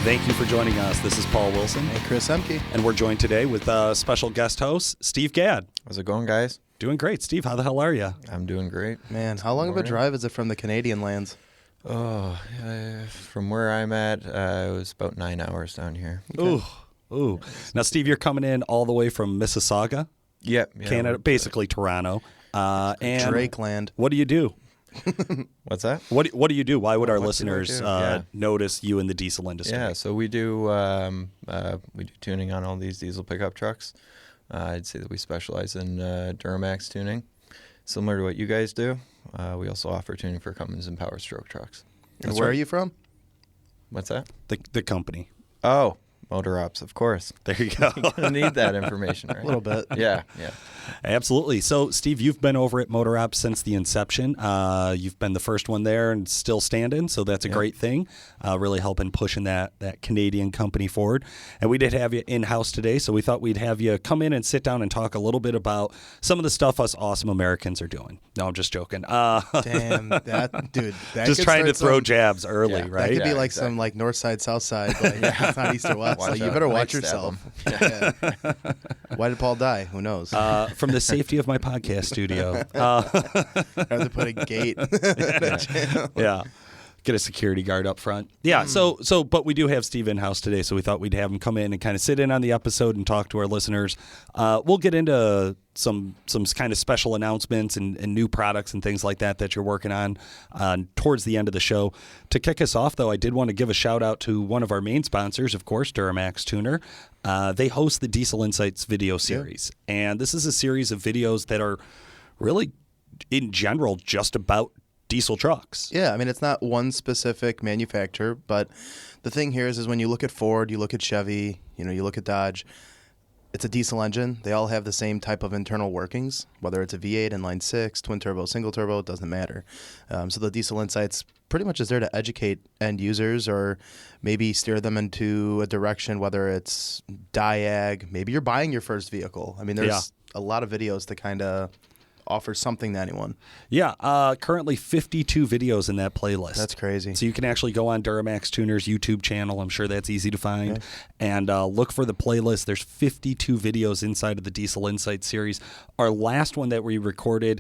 Thank you for joining us. This is Paul Wilson. Hey, Chris Emke. And we're joined today with special guest host, Steve Gadd. How's it going, guys? Doing great. Steve, how the hell are you? I'm doing great. Man, how long of a drive is it from the Canadian lands? Oh, from where I'm at, it was about 9 hours down here. Okay. Ooh. Now, Steve, you're coming in all the way from Mississauga, Yeah, Canada, basically Toronto. And Drake land. what do you do? What's that? What do you do? Why would our What do I listeners do? Yeah. notice you in the diesel industry? Yeah, so we do tuning on all these diesel pickup trucks. I'd say that we specialize in Duramax tuning, similar to what you guys do. We also offer tuning for Cummins and Power Stroke trucks. And where are you from? What's that? The company. Oh, Motor Ops, of course. There you go. You're gonna need that information, right? A little bit. Yeah. Absolutely. So, Steve, you've been over at Motor Ops since the inception. You've been the first one there and still standing, so that's a great thing. Really helping pushing that Canadian company forward. And we did have you in-house today, so we thought we'd have you come in and sit down and talk a little bit about some of the stuff us awesome Americans are doing. No, I'm just joking. Damn, dude. That just could try to start throw some- jabs early, Yeah, right? That could be Yeah, like exactly. some like north side, south side. Like, it's not east or west. Watch Like, you out. better Might watch stab yourself. 'em. Yeah. Why did Paul die? Who knows? From the safety of my podcast studio. I have to put a gate. Yeah. Get a security guard up front. Yeah, but we do have Steve in-house today, so we thought we'd have him come in and kind of sit in on the episode and talk to our listeners. We'll get into some kind of special announcements and new products and things like that you're working on towards the end of the show. To kick us off, though, I did want to give a shout-out to one of our main sponsors, of course, Duramax Tuner. They host the Diesel Insights video series, and this is a series of videos that are really, in general, just about diesel trucks. Yeah, I mean, it's not one specific manufacturer, but the thing here is when you look at Ford, you look at Chevy, you look at Dodge, it's a diesel engine. They all have the same type of internal workings, whether it's a V8, inline 6, twin turbo, single turbo, it doesn't matter. So the Diesel Insights pretty much is there to educate end users or maybe steer them into a direction, whether it's diag, maybe you're buying your first vehicle. I mean, there's a lot of videos to kind of offer something to anyone. Yeah, currently 52 videos in that playlist. That's crazy. So you can actually go on Duramax Tuner's YouTube channel. I'm sure that's easy to find. And look for the playlist. There's 52 videos inside of the Diesel Insight series. Our last one that we recorded,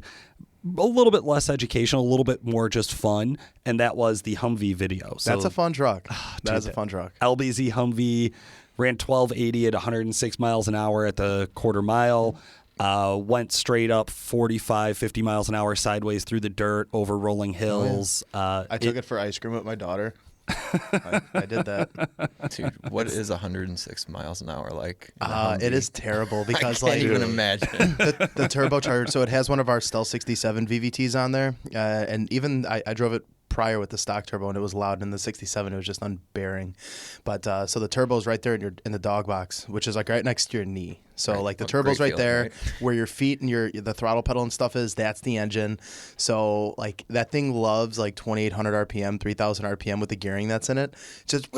a little bit less educational, a little bit more just fun, and that was the Humvee video. So, That's a fun truck. That dude, is a fun truck. LBZ Humvee ran 1280 at 106 miles an hour at the quarter mile. Went straight up 45, 50 miles an hour sideways through the dirt over rolling hills. I took it for ice cream with my daughter. I did that. Dude, what is 106 miles an hour like? in a It Humvee? is terrible because I can't even imagine. the turbocharged. So it has one of our Stealth 67 VVTs on there, and even I drove it prior with the stock turbo, and it was loud. In the 67, it was just unbearing. But so the turbo's right there in the dog box, which is like right next to your knee. So like the Oh, turbo's great right feeling, there, right? where your feet and the throttle pedal and stuff is. That's the engine. So like that thing loves like 2,800 RPM, 3,000 RPM with the gearing that's in it. It's just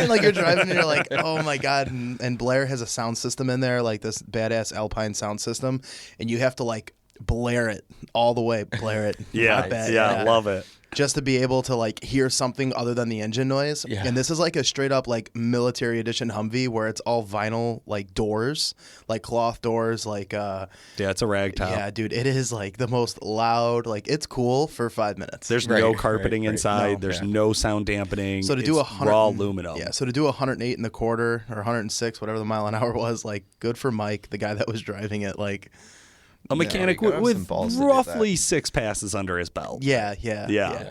like you're driving and you're like, oh my god. And Blair has a sound system in there, like this badass Alpine sound system, and you have to like blare it all the way. Blare it. Not bad. yeah, love it. Just to be able to like hear something other than the engine noise. Yeah. And this is like a straight up like military edition Humvee where it's all vinyl like doors, like cloth doors, like Yeah, it's a ragtop. yeah, dude, it is like the most loud, like it's cool for 5 minutes. There's Right, no right, carpeting right. inside. No. There's Yeah. no sound dampening. So to do it's 100 raw aluminum. Yeah, so to do 108 and a quarter or 106, whatever the mile an hour was, like good for Mike, the guy that was driving it, like A mechanic you gotta have some with balls to do roughly 6 passes under his belt. yeah.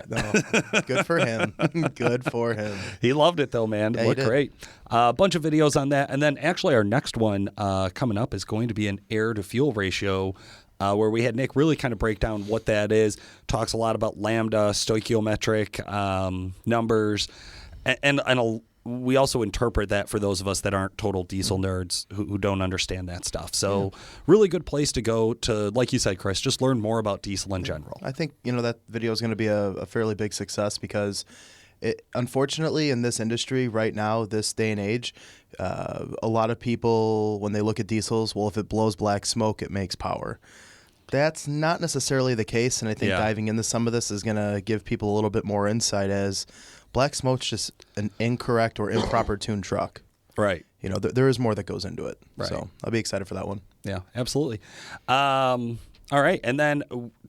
No, good for him. Good for him. He loved it though, man. It he looked did. great. A bunch of videos on that. And then actually our next one coming up is going to be an air to fuel ratio where we had Nick really kind of break down what that is. Talks a lot about lambda, stoichiometric numbers, and we also interpret that for those of us that aren't total diesel nerds who don't understand that stuff. So really good place to go to, like you said, Chris, just learn more about diesel in general. I think, that video is going to be a fairly big success because unfortunately in this industry right now, this day and age, a lot of people, when they look at diesels, well, if it blows black smoke, it makes power. That's not necessarily the case, and I think diving into some of this is going to give people a little bit more insight as Black Smoke's just an incorrect or improper tuned truck. Right. You know, there is more that goes into it. Right. So I'll be excited for that one. Yeah, absolutely. All right, and then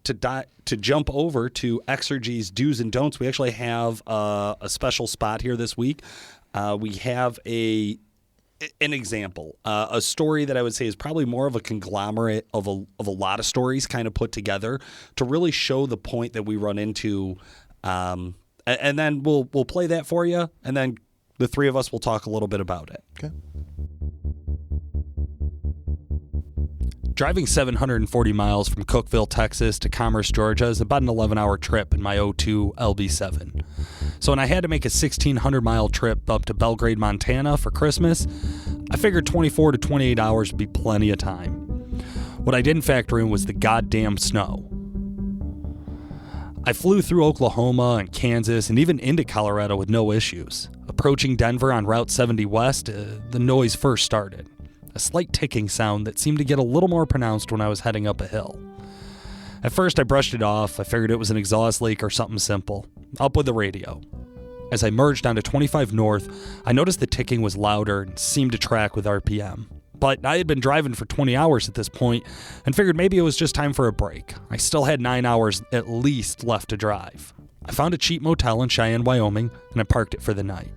to jump over to Exergy's do's and don'ts, we actually have a special spot here this week. We have an example, a story that I would say is probably more of a conglomerate of a lot of stories kind of put together to really show the point that we run into. And then we'll play that for you, and then the three of us will talk a little bit about it. Okay. Driving 740 miles from Cookeville, Texas to Commerce, Georgia is about an 11-hour trip in my 02 LB7. So when I had to make a 1,600-mile trip up to Belgrade, Montana for Christmas, I figured 24 to 28 hours would be plenty of time. What I didn't factor in was the goddamn snow. I flew through Oklahoma and Kansas and even into Colorado with no issues. Approaching Denver on Route 70 West, the noise first started. A slight ticking sound that seemed to get a little more pronounced when I was heading up a hill. At first I brushed it off. I figured it was an exhaust leak or something simple. Up with the radio. As I merged onto 25 North, I noticed the ticking was louder and seemed to track with RPM. But I had been driving for 20 hours at this point and figured maybe it was just time for a break. I still had 9 hours at least left to drive. I found a cheap motel in Cheyenne, Wyoming, and I parked it for the night.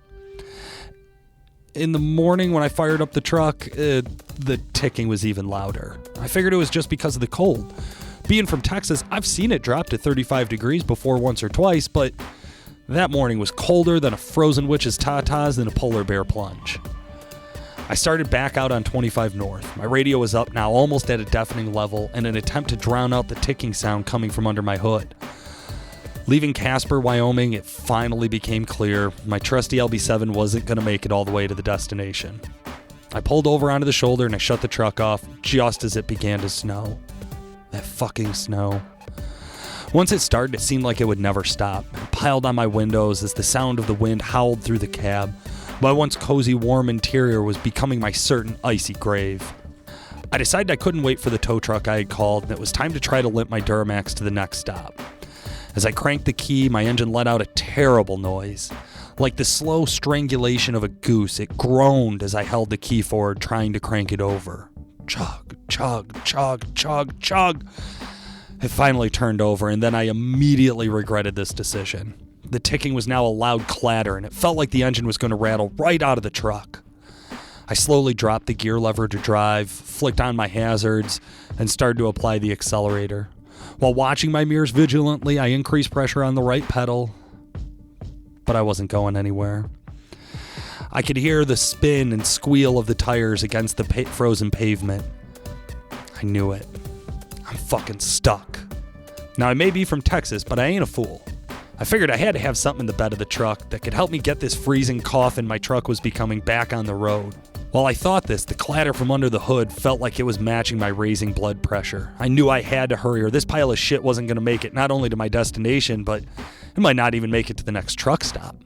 In the morning when I fired up the truck, the ticking was even louder. I figured it was just because of the cold. Being from Texas, I've seen it drop to 35 degrees before once or twice, but that morning was colder than a frozen witch's tatas in a polar bear plunge. I started back out on 25 North. My radio was up now almost at a deafening level in an attempt to drown out the ticking sound coming from under my hood. Leaving Casper, Wyoming, it finally became clear my trusty LB7 wasn't going to make it all the way to the destination. I pulled over onto the shoulder and I shut the truck off just as it began to snow. That fucking snow. Once it started, it seemed like it would never stop. It piled on my windows as the sound of the wind howled through the cab. My once cozy, warm interior was becoming my certain icy grave. I decided I couldn't wait for the tow truck I had called, and it was time to try to limp my Duramax to the next stop. As I cranked the key, my engine let out a terrible noise. Like the slow strangulation of a goose, it groaned as I held the key forward, trying to crank it over. Chug, chug, chug, chug, chug. It finally turned over, and then I immediately regretted this decision. The ticking was now a loud clatter, and it felt like the engine was going to rattle right out of the truck. I slowly dropped the gear lever to drive, flicked on my hazards, and started to apply the accelerator. While watching my mirrors vigilantly, I increased pressure on the right pedal, but I wasn't going anywhere. I could hear the spin and squeal of the tires against the frozen pavement. I knew it. I'm fucking stuck. Now, I may be from Texas, but I ain't a fool. I figured I had to have something in the bed of the truck that could help me get this freezing coffin my truck was becoming back on the road. While I thought this, the clatter from under the hood felt like it was matching my raising blood pressure. I knew I had to hurry or this pile of shit wasn't going to make it not only to my destination, but it might not even make it to the next truck stop.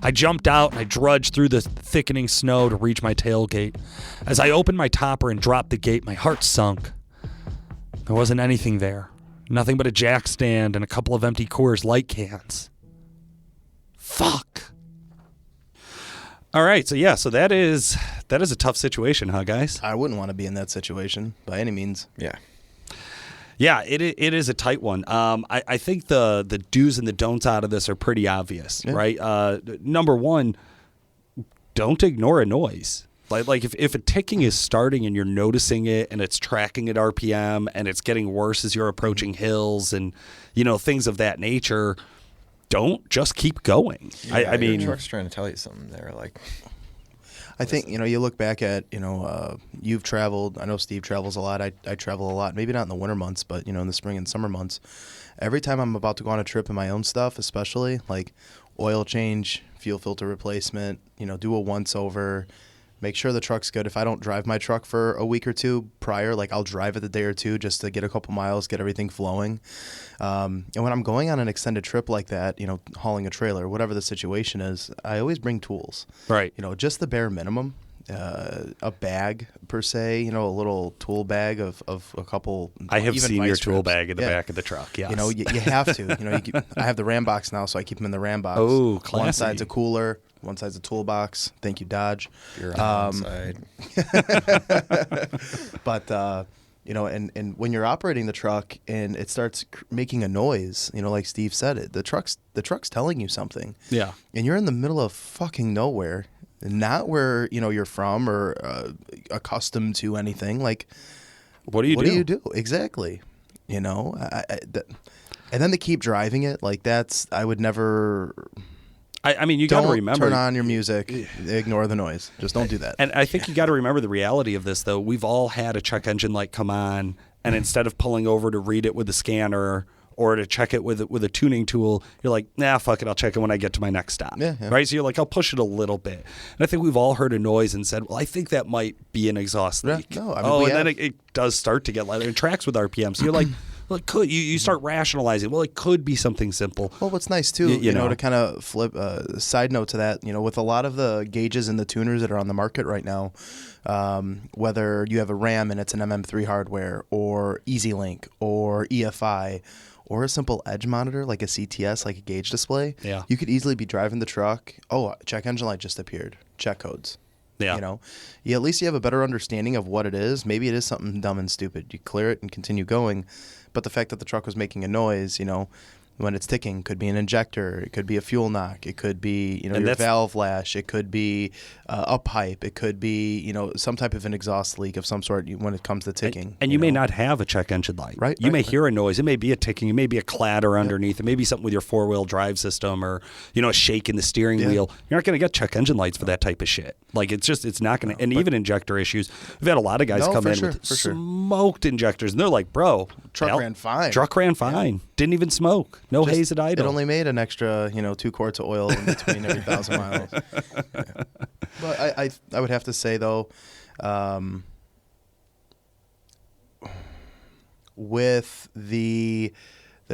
I jumped out and I drudged through the thickening snow to reach my tailgate. As I opened my topper and dropped the gate, my heart sunk. There wasn't anything there. Nothing but a jack stand and a couple of empty Coors Light cans. Fuck. All right, so that is a tough situation, huh, guys? I wouldn't want to be in that situation by any means. Yeah. Yeah, it is a tight one. I think the do's and the don'ts out of this are pretty obvious, right? Number one, don't ignore a noise. Like if a ticking is starting and you're noticing it and it's tracking at RPM and it's getting worse as you're approaching hills and things of that nature, don't just keep going. Yeah, I mean, your truck's trying to tell you something there. Like, I think you look back at you've traveled. I know Steve travels a lot. I travel a lot. Maybe not in the winter months, but in the spring and summer months. Every time I'm about to go on a trip in my own stuff, especially like oil change, fuel filter replacement, do a once over. Make sure the truck's good. If I don't drive my truck for a week or two prior, like I'll drive it the day or two just to get a couple miles, get everything flowing. And when I'm going on an extended trip like that, hauling a trailer, whatever the situation is, I always bring tools. right. Just the bare minimum. a bag per se, a little tool bag of a couple. I have even seen your vice tool grips. bag in the back of the truck. Yes. You have to. I have the Ram box now, so I keep them in the Ram box. Oh, One classy. side's a cooler, one side's a toolbox. Thank you, Dodge. You're on the side. But and when you're operating the truck and it starts making a noise, like Steve said, the truck's telling you something. Yeah. And you're in the middle of fucking nowhere, not where you're from or accustomed to anything. Like, What do you do? Exactly? And then they keep driving it. Like I would never. I mean, you got to Don't remember. turn on your music. Ignore the noise. Just don't do that. And I think you got to remember the reality of this, though. We've all had a check engine light come on, and instead of pulling over to read it with a scanner or to check it with a tuning tool, you're like, nah, fuck it. I'll check it when I get to my next stop. Yeah. Right? So you're like, I'll push it a little bit. And I think we've all heard a noise and said, well, I think that might be an exhaust Yeah, leak. no, I mean, and then it does start to get lighter. It tracks with RPM. So you're like, well, it could. You start rationalizing. Well, it could be something simple. Well, what's nice too, You know. to kind of flip side note to that, with a lot of the gauges and the tuners that are on the market right now, whether you have a RAM and it's an MM3 hardware or EasyLink or EFI or a simple edge monitor like a CTS, like a gauge display, Yeah. you could easily be driving the truck. Oh, check engine light just appeared. Check codes. Yeah. At least you have a better understanding of what it is. Maybe it is something dumb and stupid. You clear it and continue going. But the fact that the truck was making a noise, when it's ticking, could be an injector, it could be a fuel knock, it could be your valve lash, it could be a pipe, it could be some type of an exhaust leak of some sort when it comes to ticking. And you may not have a check engine light. Right. You may hear a noise. It may be a ticking. It may be a clatter underneath. It may be something with your four-wheel drive system or a shake in the steering wheel. You're not going to get check engine lights for that type of shit. Like it's not going to. And even injector issues. We've had a lot of guys come in with smoked injectors, and they're like, "Bro, Truck ran fine. Truck ran fine. Didn't even smoke. No haze at idle. It only made an extra 2 quarts of oil in between every 1,000 miles." Yeah. But I would have to say though, with the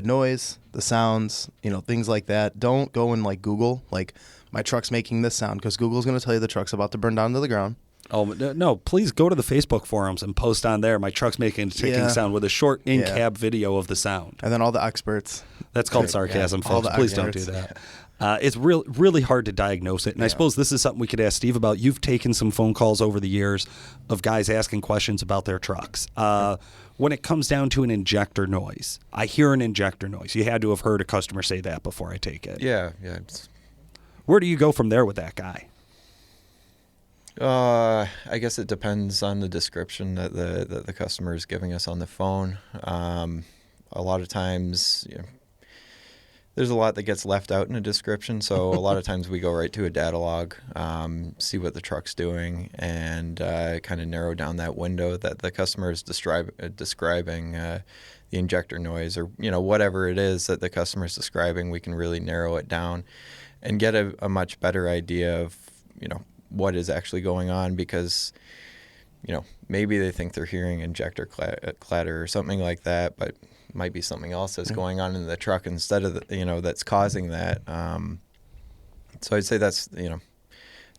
noise, the sounds, things like that, don't go and like Google like my truck's making this sound, because Google's going to tell you the truck's about to burn down to the ground. Oh, no, please go to the Facebook forums and post on there, my truck's making a ticking sound, with a short in-cab video of the sound. And then all the experts. That's called sarcasm, all folks. the Please don't experts. do that. It's really hard to diagnose it. And I suppose this is something we could ask Steve about. You've taken some phone calls over the years of guys asking questions about their trucks. When it comes down to an injector noise, I hear an injector noise. You had to have heard a customer say that before I take it. Yeah. Where do you go from there with that guy? I guess it depends on the description that the customer is giving us on the phone. A lot of times, there's a lot that gets left out in a description. So a lot of times we go right to a data log, see what the truck's doing, and kind of narrow down that window that the customer is describing the injector noise, or whatever it is that the customer is describing. We can really narrow it down and get a much better idea of what is actually going on, because maybe they think they're hearing injector clatter or something like that, but it might be something else that's going on in the truck instead of that's causing that. So I'd say that's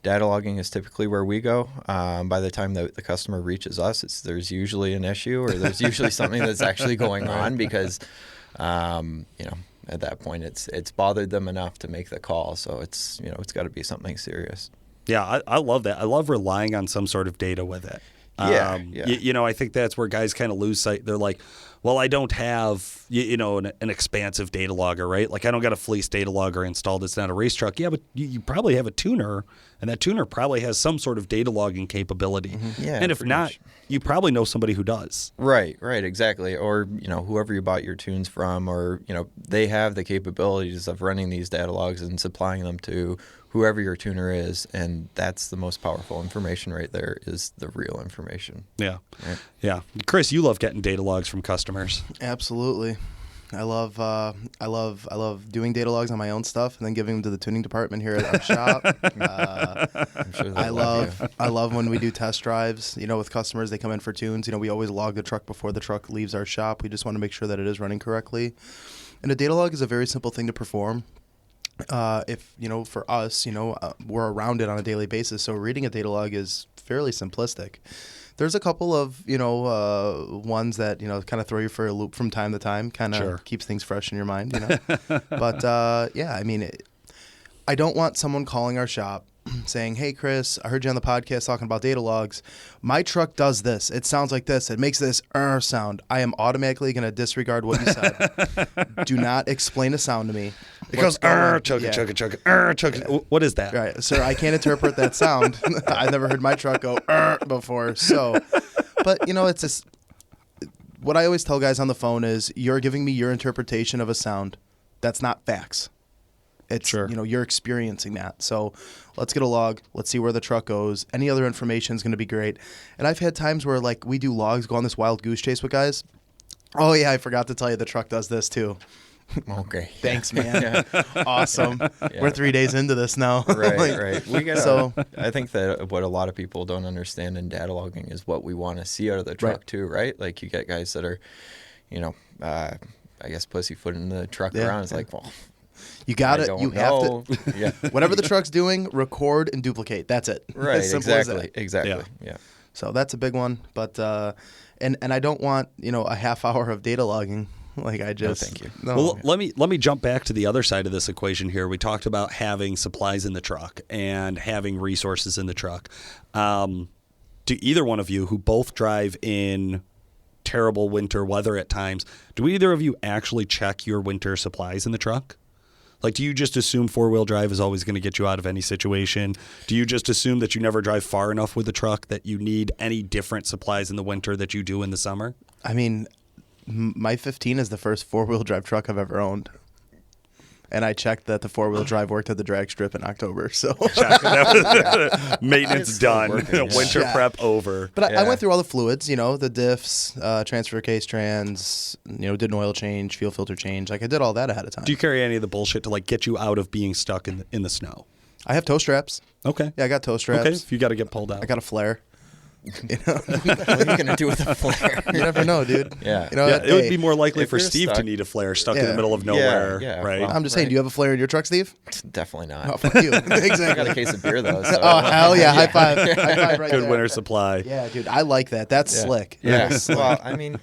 data logging is typically where we go. By the time that the customer reaches us, there's usually an issue, or there's usually something that's actually going on, because at that point it's bothered them enough to make the call. So it's it's got to be something serious. Yeah, I love that. I love relying on some sort of data with it. Yeah. I think that's where guys kind of lose sight. They're like, well, I don't have, an expansive data logger, right? Like I don't got a fleece data logger installed. It's not a race truck. Yeah, but you probably have a tuner, and that tuner probably has some sort of data logging capability. Mm-hmm. Yeah, and if not, you probably know somebody who does. Right, exactly. Or, whoever you bought your tunes from, or, they have the capabilities of running these data logs and supplying them to whoever your tuner is, and that's the most powerful information right there, is the real information. Yeah. Right? Yeah. Chris, you love getting data logs from customers. Absolutely. I love doing data logs on my own stuff and then giving them to the tuning department here at our shop. I'm sure I love when we do test drives, with customers. They come in for tunes. We always log the truck before the truck leaves our shop. We just want to make sure that it is running correctly. And a data log is a very simple thing to perform. If for us, we're around it on a daily basis, so reading a data log is fairly simplistic. There's a couple of, ones that, kind of throw you for a loop from time to time, kind of keeps things fresh in your mind, But, I mean, I don't want someone calling our shop saying, hey, Chris, I heard you on the podcast talking about data logs. My truck does this. It sounds like this. It makes this sound. I am automatically going to disregard what you said. Do not explain a sound to me. It goes, chug it. What is that? Right. Sir, I can't interpret that sound. I've never heard my truck go before. So, but, it's just what I always tell guys on the phone is you're giving me your interpretation of a sound. That's not facts. It's, you're experiencing that. So let's get a log. Let's see where the truck goes. Any other information is going to be great. And I've had times where, like, we do logs, go on this wild goose chase with guys. Oh, yeah, I forgot to tell you the truck does this, too. Okay. Thanks, man. Awesome. Yeah. We're 3 days into this now. Right. We got I think that what a lot of people don't understand in data logging is what we want to see out of the truck, too, right? Like, you get guys that are, I guess pussyfooting the truck around. It's like, well... You got it. You have to. Yeah. Whatever the truck's doing, record and duplicate. That's it. Right. As simple Exactly. As that. Exactly. Yeah. So that's a big one. But and I don't want a half hour of data logging. Like I just. No, thank you. No. Well, let me jump back to the other side of this equation here. We talked about having supplies in the truck and having resources in the truck. Do either one of you who both drive in terrible winter weather at times, do either of you actually check your winter supplies in the truck? Like, do you just assume four-wheel drive is always going to get you out of any situation? Do you just assume that you never drive far enough with the truck that you need any different supplies in the winter that you do in the summer? I mean, my 15 is the first four-wheel drive truck I've ever owned. And I checked that the four-wheel drive worked at the drag strip in October. So maintenance done, winter prep over. But I went through all the fluids, the diffs, transfer case trans, did an oil change, fuel filter change. Like I did all that ahead of time. Do you carry any of the bullshit to get you out of being stuck in the snow? I have toe straps. Okay. Yeah, I got toe straps. Okay, if you got to get pulled out. I got a flare. What are you gonna do with a flare? You never know, dude. Yeah. It would be more likely for Steve to need a flare stuck in the middle of nowhere, right? Well, I'm just saying, do you have a flare in your truck, Steve? Definitely not. Oh, fuck you. Exactly. I got a case of beer though. So. Oh hell yeah! High five! High five right Good there. winter supply. Yeah, dude, I like that. That's slick. Yeah. Well, I mean,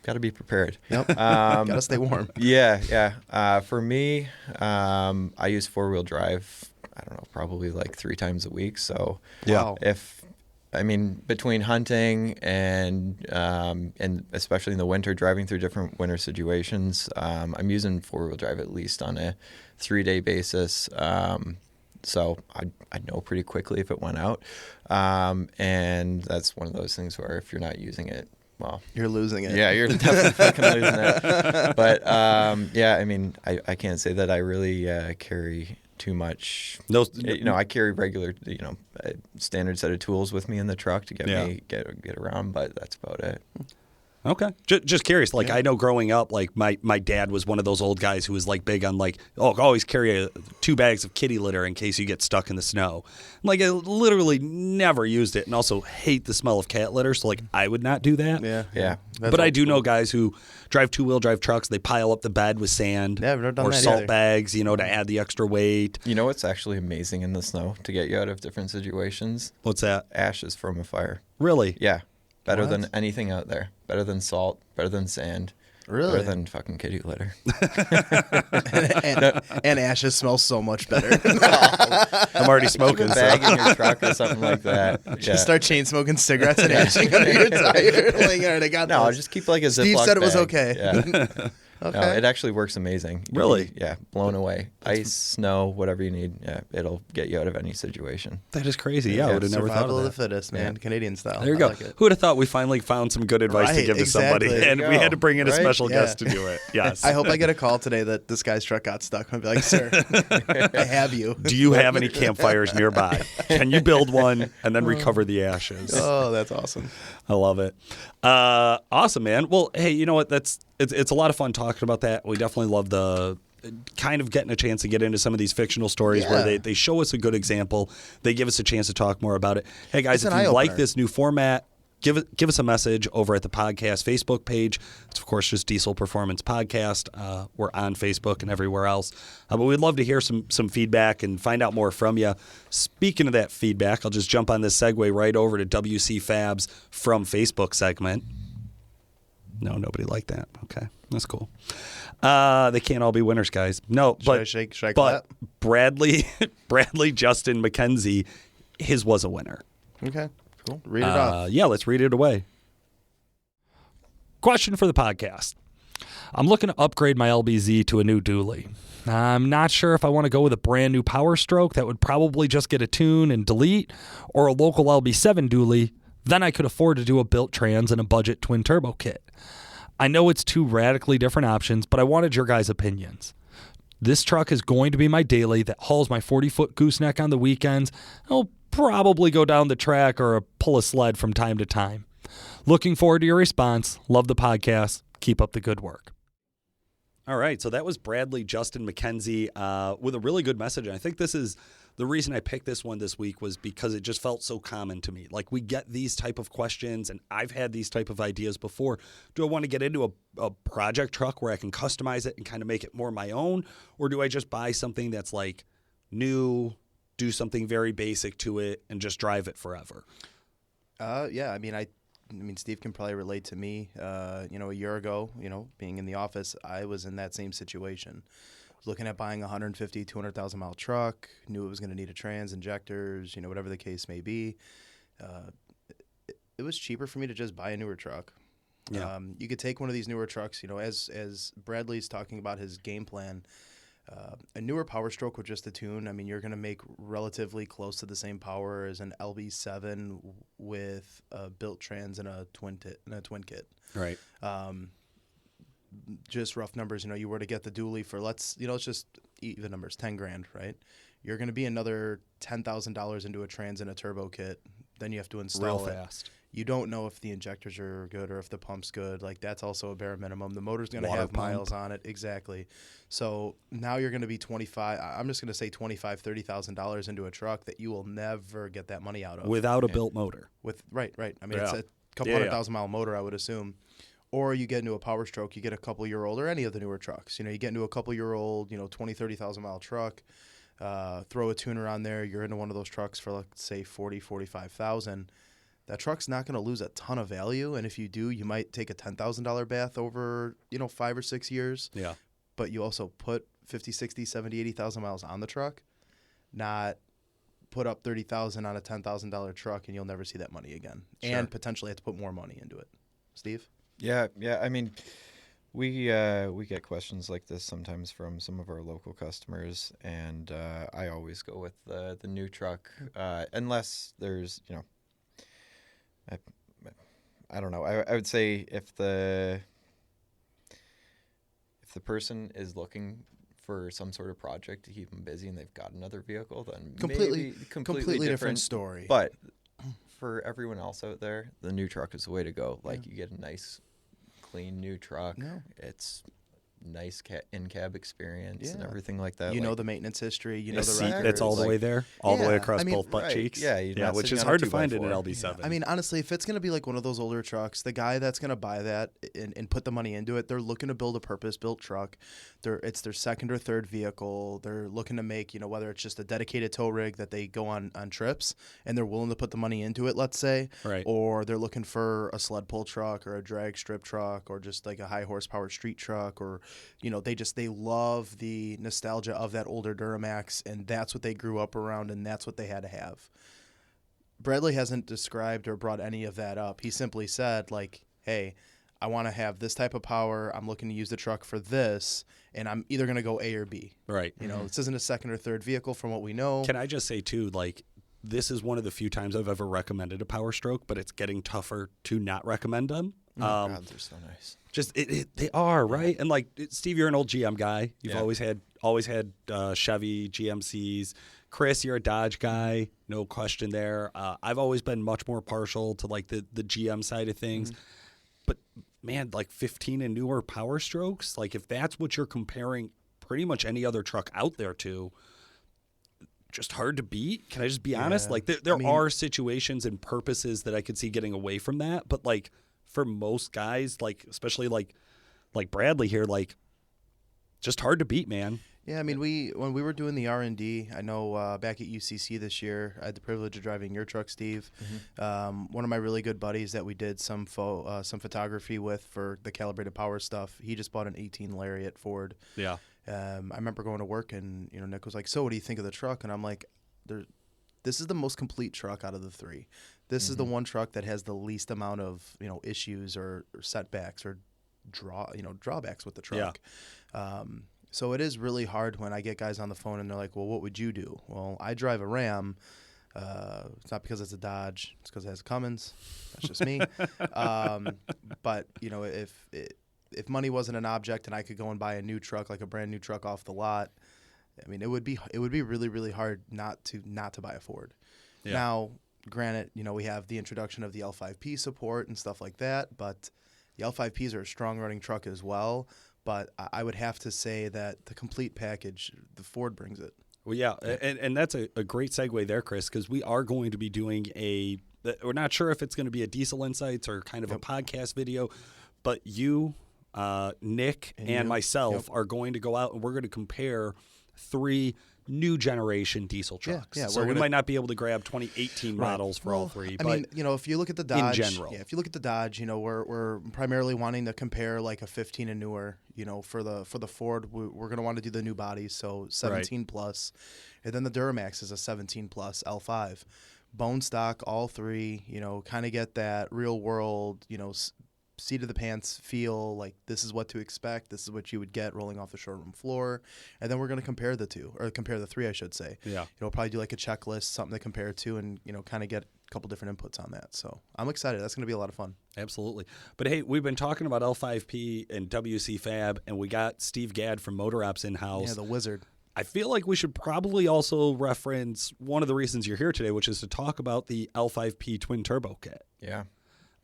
got to be prepared. Yep. Gotta stay warm. Yeah. For me, I use four-wheel drive. I don't know, probably like 3 times a week. So Wow. Between hunting and especially in the winter, driving through different winter situations, I'm using four-wheel drive at least on a 3-day basis. So I know pretty quickly if it went out. And that's one of those things where if you're not using it, well, you're losing it. Yeah, you're definitely fucking losing it. But I mean, I can't say that I really carry too much. No, I carry regular, a standard set of tools with me in the truck to get me get around, but that's about it. Okay. Just curious. I know growing up, my dad was one of those old guys who was big on always carry 2 bags of kitty litter in case you get stuck in the snow. I literally never used it and also hate the smell of cat litter. So I would not do that. Yeah. But I do know guys who drive 2-wheel drive trucks. They pile up the bed with sand or salt bags, to add the extra weight. You know what's actually amazing in the snow to get you out of different situations? What's that? Ashes from a fire. Really? Yeah. Better than anything out there. Better than salt. Better than sand. Really? Better than fucking kitty litter. and ashes smell so much better. I'm already smoking. Keep a bag in your truck or something like that. Just start chain smoking cigarettes and ashing under your tire. All right, I got no, those. just keep a Ziploc Steve said it was bag. okay. Yeah. Okay. No, it actually works amazing. Really? Yeah, blown away. Ice, snow, whatever you need. Yeah, it'll get you out of any situation. That is crazy. Yeah, I would have never thought Survival of of that. the fittest, man. Canadian style. There you go. Like it. Who would have thought we finally found some good advice to give to somebody? And we had to bring in a special guest to do it. Yes. I hope I get a call today that this guy's truck got stuck. I'll be like, sir, I have you. Do you have any campfires nearby? Can you build one and then recover the ashes? Oh, that's awesome. I love it. Awesome, man. Well, hey, you know what? It's a lot of fun talking about that. We definitely love the kind of getting a chance to get into some of these fictional stories where they show us a good example. They give us a chance to talk more about it. Hey, guys, if you like this new format, give us a message over at the podcast Facebook page. It's, of course, just Diesel Performance Podcast. We're on Facebook and everywhere else. But we'd love to hear some feedback and find out more from you. Speaking of that feedback, I'll just jump on this segue right over to WC Fab's From Facebook segment. No, nobody liked that. Okay, that's cool. They can't all be winners, guys. No, but should I clap? Bradley Justin McKenzie, his was a winner. Okay, cool. Read it off. Yeah, let's read it away. Question for the podcast. I'm looking to upgrade my LBZ to a new dually. I'm not sure if I want to go with a brand new Power Stroke that would probably just get a tune and delete, or a local LB7 dually. Then I could afford to do a built trans and a budget twin turbo kit. I know it's two radically different options, but I wanted your guys' opinions. This truck is going to be my daily that hauls my 40-foot gooseneck on the weekends. I'll probably go down the track or pull a sled from time to time. Looking forward to your response. Love the podcast. Keep up the good work. All right, so that was Bradley Justin McKenzie with a really good message. And I think this is the reason I picked this one this week was because it just felt so common to me. Like, we get these type of questions, and I've had these type of ideas before. Do I want to get into a project truck where I can customize it and kind of make it more my own? Or do I just buy something that's like new, do something very basic to it, and just drive it forever? Yeah, I mean, Steve can probably relate to me. A year ago, being in the office, I was in that same situation. I was looking at buying a 150, 200,000 mile truck, knew it was going to need a trans, injectors, whatever the case may be. It was cheaper for me to just buy a newer truck. Yeah. You could take one of these newer trucks, as Bradley's talking about his game plan. A newer Power Stroke with just a tune, I mean, you're going to make relatively close to the same power as an LB7 with a built trans and a twin kit. Right. Just rough numbers, you were to get the dually for let's just even numbers, 10 grand, right? You're going to be another $10,000 into a trans and a turbo kit. Then you have to install Real it. fast. You don't know if the injectors are good or if the pump's good. Like, that's also a bare minimum. The motor's going to Water have pump. miles on it. Exactly. So now you're going to be I'm just going to say $25,000, $30,000 into a truck that you will never get that money out of. Without a built motor. Right. I mean, it's Yeah. a couple 100,000-mile motor, I would assume. Or you get into a Power Stroke, you get a couple-year-old, or any of the newer trucks. You get into a couple-year-old, 20, 30,000-mile truck, throw a tuner on there, you're into one of those trucks for, let's say, 40, 45,000. That truck's not going to lose a ton of value, and if you do, you might take a $10,000 bath over, 5 or 6 years. Yeah. But you also put 50, 60, 70, 80,000 miles on the truck, not put up 30,000 on a $10,000 truck, and you'll never see that money again. Sure. And potentially have to put more money into it. Steve? Yeah. I mean, we get questions like this sometimes from some of our local customers, and I always go with the new truck, unless there's I don't know. I would say if the person is looking for some sort of project to keep them busy and they've got another vehicle, then Completely maybe different story. But for everyone else out there, the new truck is the way to go. Like, you get a nice, clean new truck. Yeah. It's nice in-cab experience and Yeah. everything like that. You know the maintenance history. You know A the seat records. that's all the way there, all the way across both butt right, cheeks. yeah, you're not which sitting is on a hard to find in an 2x4. LB7. I mean, honestly, if it's going to be like one of those older trucks, the guy that's going to buy that and put the money into it, they're looking to build a purpose-built truck. It's their second or third vehicle. They're looking to make, whether it's just a dedicated tow rig that they go on trips, and they're willing to put the money into it, let's say. Right. Or they're looking for a sled pull truck or a drag strip truck or just like a high-horsepower street truck, or, they love the nostalgia of that older Duramax, and that's what they grew up around, and that's what they had to have. Bradley hasn't described or brought any of that up. He simply said, like, hey, I want to have this type of power. I'm looking to use the truck for this, and I'm either going to go A or B. Right. This isn't a second or third vehicle from what we know. Can I just say, too, like, this is one of the few times I've ever recommended a Power Stroke, but it's getting tougher to not recommend them. God, they're so nice. Just they are, right? And like, Steve, you're an old GM guy. You've Yeah. always had Chevy GMCs. Chris, you're a Dodge guy, no question there. I've always been much more partial to like the GM side of things. But man, like 15 and newer Power Strokes, like if that's what you're comparing pretty much any other truck out there to, just hard to beat. Can I just be honest? Like there are situations and purposes that I could see getting away from that, but like for most guys, like especially like Bradley here, like just hard to beat, man. Yeah, I mean, when we were doing the R&D, I know back at UCC this year, I had the privilege of driving your truck, Steve. One of my really good buddies that we did some photography with for the calibrated power stuff, he just bought an 18 Lariat Ford. Yeah. I remember going to work and Nick was like, "So, what do you think of the truck?" And I'm like, "This is the most complete truck out of the three. This is the one truck that has the least amount of issues or setbacks or drawbacks with the truck." Yeah. So it is really hard when I get guys on the phone and they're like, "Well, what would you do?" Well, I drive a Ram. It's not because it's a Dodge. It's because it has a Cummins. That's just me. But if money wasn't an object and I could go and buy a new truck, like a brand new truck off the lot, I mean, it would be really, really hard not to buy a Ford. Yeah. Now, granted, we have the introduction of the L5P support and stuff like that, but the L5Ps are a strong running truck as well. But I would have to say that the complete package, the Ford brings it. Well, yeah, and that's a great segue there, Chris, because we are going to be doing we're not sure if it's going to be a Diesel Insights or kind of a podcast video, but you, Nick, and myself are going to go out and we're going to compare 3 new generation diesel trucks. Yeah, so we might not be able to grab 2018 models for all 3. I mean, if you look at the Dodge, in general, if you look at the Dodge, we're primarily wanting to compare like a 15 and newer. For the Ford, we're going to want to do the new bodies, so 17 plus, and then the Duramax is a 17 plus L5, bone stock, all 3. Kind of get that real world, seat of the pants feel, like this is what to expect. This is what you would get rolling off the showroom floor. And then we're going to compare the 3, I should say. Yeah. Probably do like a checklist, something to compare to, and, kind of get a couple different inputs on that. So I'm excited. That's going to be a lot of fun. Absolutely. But hey, we've been talking about L5P and WC Fab, and we got Steve Gadd from Motor Ops in-house. Yeah, the wizard. I feel like we should probably also reference one of the reasons you're here today, which is to talk about the L5P twin turbo kit. Yeah.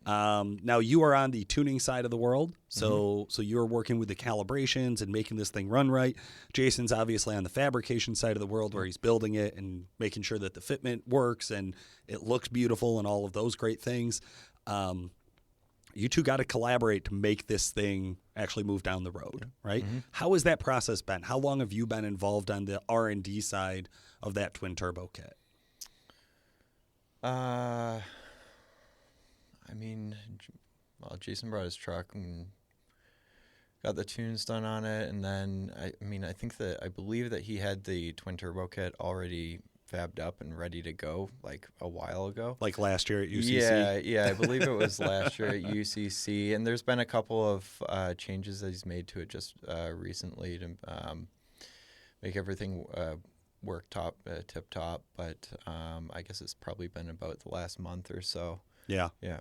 Now you are on the tuning side of the world, so you're working with the calibrations and making this thing run right. Jason's obviously on the fabrication side of the world, where he's building it and making sure that the fitment works and it looks beautiful and all of those great things. You two got to collaborate to make this thing actually move down the road, right? How has that process been? How long have you been involved on the R&D side of that twin turbo kit? I mean, Jason brought his truck and got the tunes done on it, and then I believe that he had the twin turbo kit already fabbed up and ready to go like a while ago. Like last year at UCC? Yeah, I believe it was last year at UCC, and there's been a couple of changes that he's made to it just recently to make everything work tip top, but I guess it's probably been about the last month or so. Yeah. Yeah.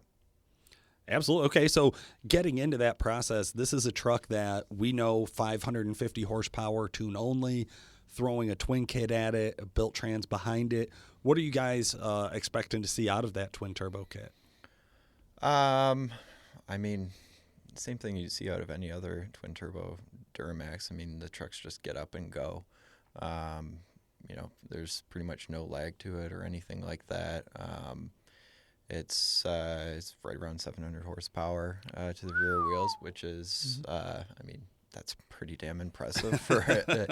Absolutely. Okay, so getting into that process, this is a truck that we know 550 horsepower tune only, throwing a twin kit at it, a built trans behind it. What are you guys expecting to see out of that twin turbo kit? I mean, same thing you see out of any other twin turbo Duramax. I mean, the trucks just get up and go. There's pretty much no lag to it or anything like that. It's right around 700 horsepower to the rear wheels, which is, that's pretty damn impressive for it.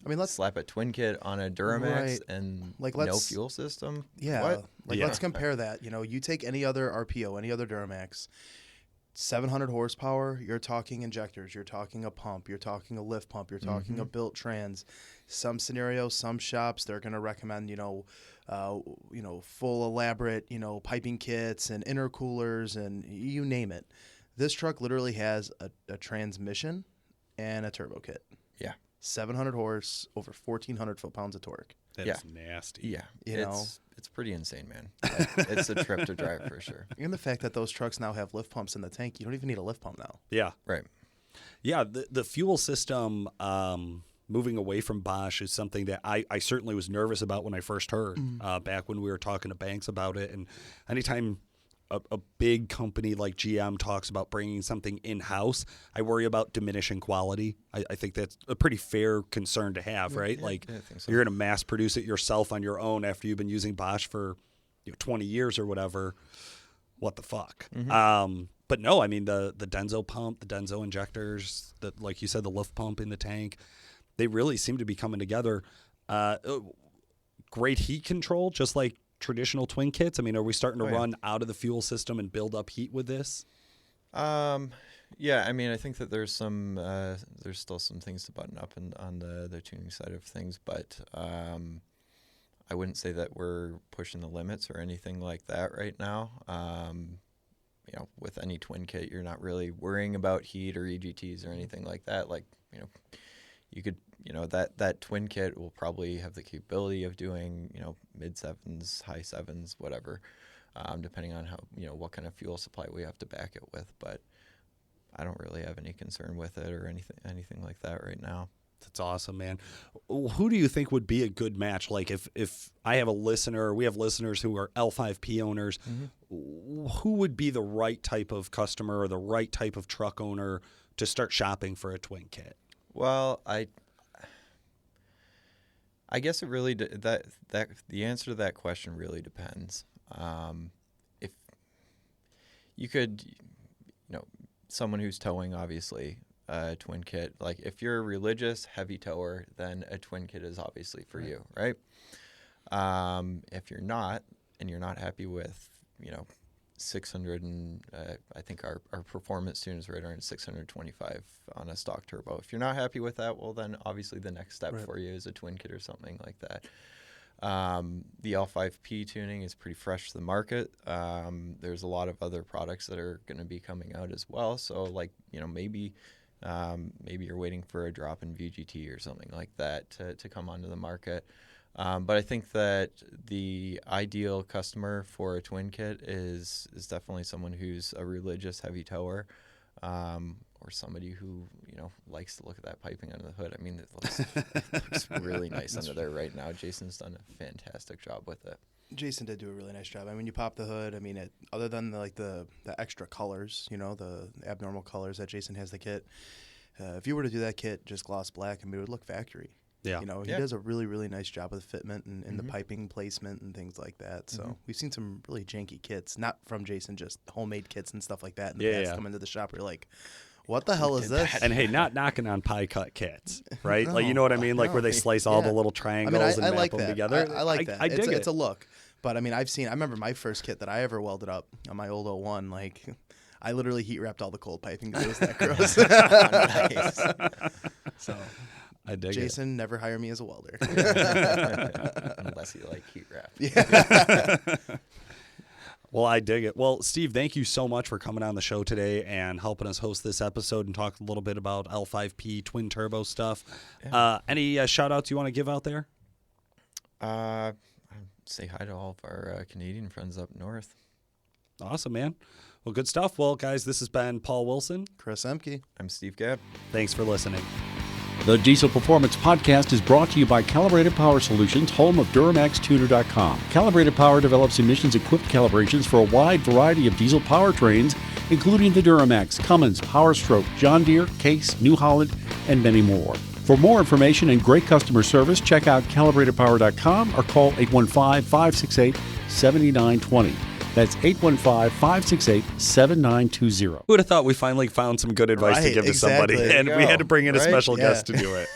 Let's slap a twin kit on a Duramax and no fuel system. Yeah, let's compare that. You take any other RPO, any other Duramax, 700 horsepower, you're talking injectors, you're talking a pump, you're talking a lift pump, you're talking a built trans. Some scenarios, some shops, they're going to recommend, full elaborate, piping kits and intercoolers and you name it. This truck literally has a transmission and a turbo kit. Yeah. 700 horse, over 1,400 foot-pounds of torque. That's nasty. Yeah. It's pretty insane, man. It's a trip to drive for sure. And the fact that those trucks now have lift pumps in the tank, you don't even need a lift pump now. Yeah. Right. Yeah, the fuel system moving away from Bosch is something that I certainly was nervous about when I first heard back when we were talking to Banks about it. And anytime a big company like GM talks about bringing something in-house, I worry about diminishing quality. I think that's a pretty fair concern to have, right? Yeah, like, I think so. you're going to mass produce it yourself on your own after you've been using Bosch for 20 years or whatever. What the fuck? But no, I mean, the Denso pump, the Denso injectors, like you said, the lift pump in the tank, they really seem to be coming together. Great heat control, just like traditional twin kits. I mean, are we starting to run out of the fuel system and build up heat with this? Yeah, I mean, I think that there's still some things to button up on the tuning side of things, but I wouldn't say that we're pushing the limits or anything like that right now. With any twin kit, you're not really worrying about heat or EGTs or anything like that. Like, you could, that twin kit will probably have the capability of doing, mid sevens, high sevens, whatever, depending on how, what kind of fuel supply we have to back it with. But I don't really have any concern with it or anything like that right now. That's awesome, man. Who do you think would be a good match? Like, if I have a listener, we have listeners who are L5P owners, who would be the right type of customer or the right type of truck owner to start shopping for a twin kit? Well, I guess it really the answer to that question really depends. If you could, someone who's towing, obviously, a twin kit. Like, if you're a religious heavy tower, then a twin kit is obviously for you, right? If you're not, and you're not happy with, 600 and I think our performance tune is right around 625 on a stock turbo. If you're not happy with that, well, then obviously the next step for you is a twin kit or something like that. The L5P tuning is pretty fresh to the market. There's a lot of other products that are going to be coming out as well. So, like, maybe you're waiting for a drop in VGT or something like that to come onto the market. But I think that the ideal customer for a twin kit is definitely someone who's a religious heavy tower, or somebody who likes to look at that piping under the hood. I mean, it looks really nice under there right now. Jason's done a fantastic job with it. Jason did do a really nice job. I mean, you pop the hood. I mean, other than the extra colors, the abnormal colors that Jason has the kit. If you were to do that kit just gloss black, I mean, it would look factory. Yeah. He does a really, really nice job with fitment and the piping placement and things like that. So we've seen some really janky kits, not from Jason, just homemade kits and stuff like that. And the past come into the shop, you're like, what the hell is this? And hey, not knocking on pie cut kits, right? Like, you know what I mean? Like, where they slice all the little triangles and I map like them that. together. I like that. I dig it. It's a look. But I mean, I remember my first kit that I ever welded up on my old 01, like, I literally heat wrapped all the cold piping because it was that gross. Nice. So I dig Jason, never hire me as a welder. Unless you like heat wrap. Yeah. Well, I dig it. Well, Steve, thank you so much for coming on the show today and helping us host this episode and talk a little bit about L5P twin turbo stuff. Yeah. Any shout outs you want to give out there? I'd say hi to all of our Canadian friends up north. Awesome, man. Well, good stuff. Well, guys, this has been Paul Wilson. Chris Emke. I'm Steve Gabb. Thanks for listening. The Diesel Performance Podcast is brought to you by Calibrated Power Solutions, home of DuramaxTuner.com. Calibrated Power develops emissions-equipped calibrations for a wide variety of diesel powertrains, including the Duramax, Cummins, PowerStroke, John Deere, Case, New Holland, and many more. For more information and great customer service, check out calibratedpower.com or call 815-568-7920. That's 815-568-7920. Who would have thought we finally found some good advice to give to somebody, and we had to bring in a special guest to do it.